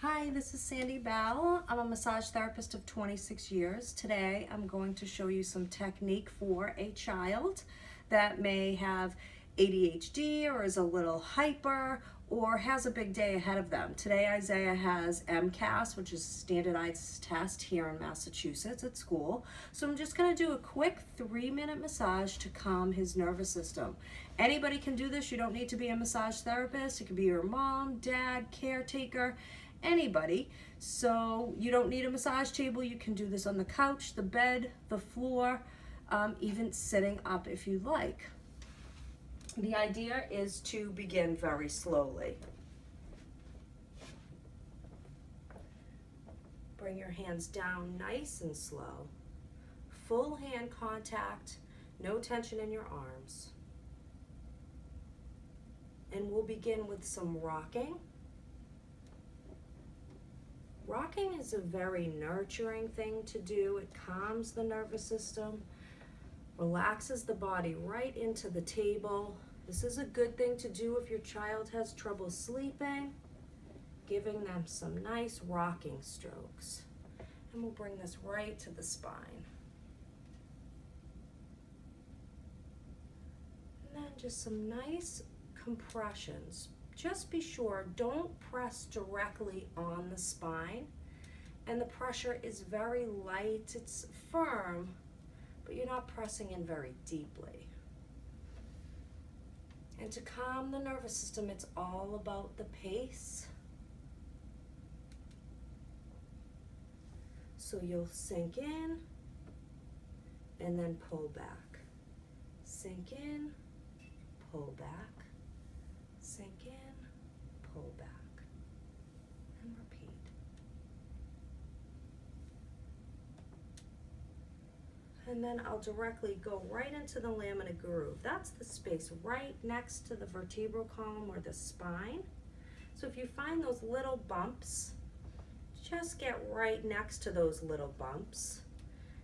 Hi, this is Sandy Bell. I'm a massage therapist of 26 years. Today I'm going to show you some technique for a child that may have ADHD or is a little hyper or has a big day ahead of them. Today Isaiah has MCAS, which is a standardized test here in Massachusetts at school. So I'm just going to do a quick 3-minute massage to calm his nervous system. Anybody can do this. You don't need to be a massage therapist. It could be your mom, dad, caretaker, anybody. So you don't need a massage table. You can do this on the couch, the bed, the floor, even sitting up if you like. The idea is to begin very slowly. Bring your hands down nice and slow. Full hand contact, no tension in your arms. And we'll begin with some rocking. Rocking is a very nurturing thing to do. It calms the nervous system, relaxes the body right into the table. This is a good thing to do if your child has trouble sleeping, giving them some nice rocking strokes. And we'll bring this right to the spine. And then just some nice compressions. Just be sure, don't press directly on the spine. And the pressure is very light, it's firm, but you're not pressing in very deeply. And to calm the nervous system, it's all about the pace. So you'll sink in and then pull back. Sink in, pull back. Sink in, pull back, and repeat. And then I'll directly go right into the lamina groove. That's the space right next to the vertebral column or the spine. So if you find those little bumps, just get right next to those little bumps.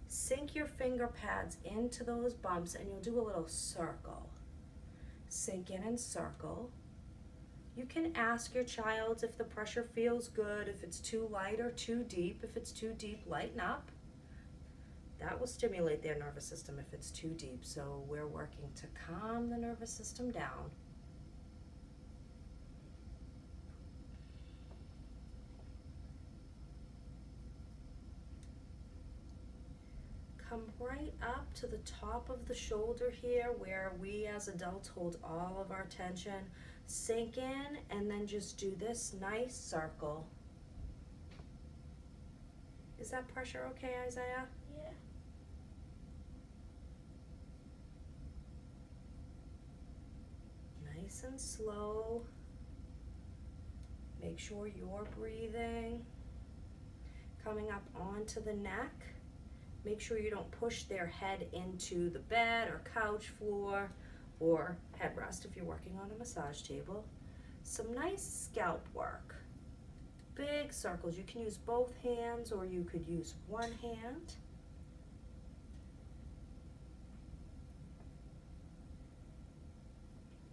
Sink your finger pads into those bumps and you'll do a little circle. Sink in and circle. You can ask your child if the pressure feels good, if it's too light or too deep. If it's too deep, lighten up. That will stimulate their nervous system if it's too deep. So we're working to calm the nervous system down. Come right up to the top of the shoulder here where we as adults hold all of our tension. Sink in and then just do this nice circle. Is that pressure okay, Isaiah? Yeah. Nice and slow. Make sure you're breathing. Coming up onto the neck. Make sure you don't push their head into the bed or couch floor or headrest if you're working on a massage table. Some nice scalp work. Big circles. You can use both hands or you could use one hand.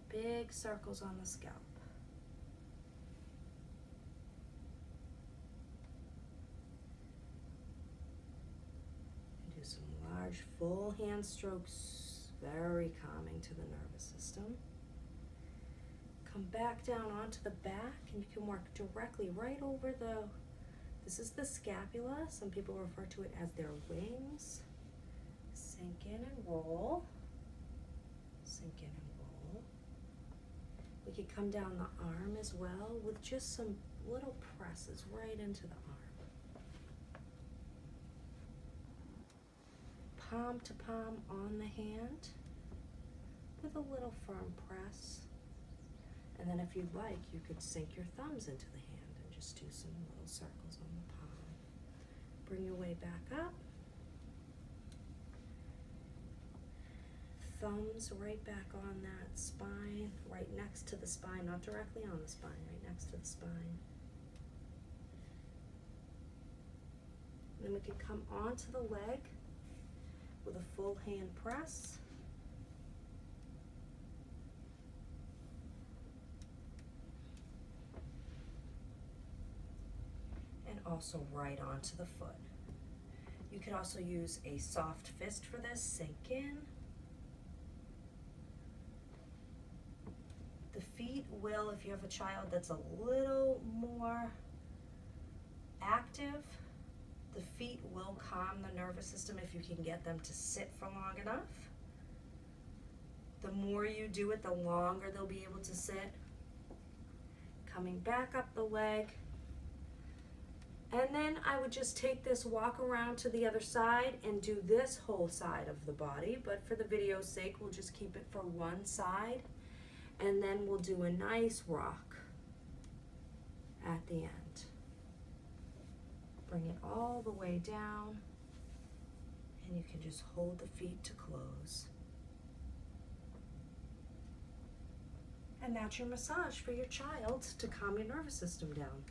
Big circles on the scalp. Do some large full hand strokes, very calming to the nervous system. Come back down onto the back and you can work directly right over this is the scapula. Some people refer to it as their wings. Sink in and roll. Sink in and roll. We could come down the arm as well with just some little presses right into the arm. Palm to palm on the hand with a little firm press. And then if you'd like, you could sink your thumbs into the hand and just do some little circles on the palm. Bring your way back up. Thumbs right back on that spine, right next to the spine, not directly on the spine, right next to the spine. Then we can come onto the leg with a full hand press. also right onto the foot. You could also use a soft fist for this, sink in. The feet will, if you have a child that's a little more active, the feet will calm the nervous system if you can get them to sit for long enough. The more you do it, the longer they'll be able to sit. Coming back up the leg. And then I would just take this, walk around to the other side and do this whole side of the body. But for the video's sake, we'll just keep it for one side. And then we'll do a nice rock at the end. Bring it all the way down. And you can just hold the feet to close. And that's your massage for your child to calm your nervous system down.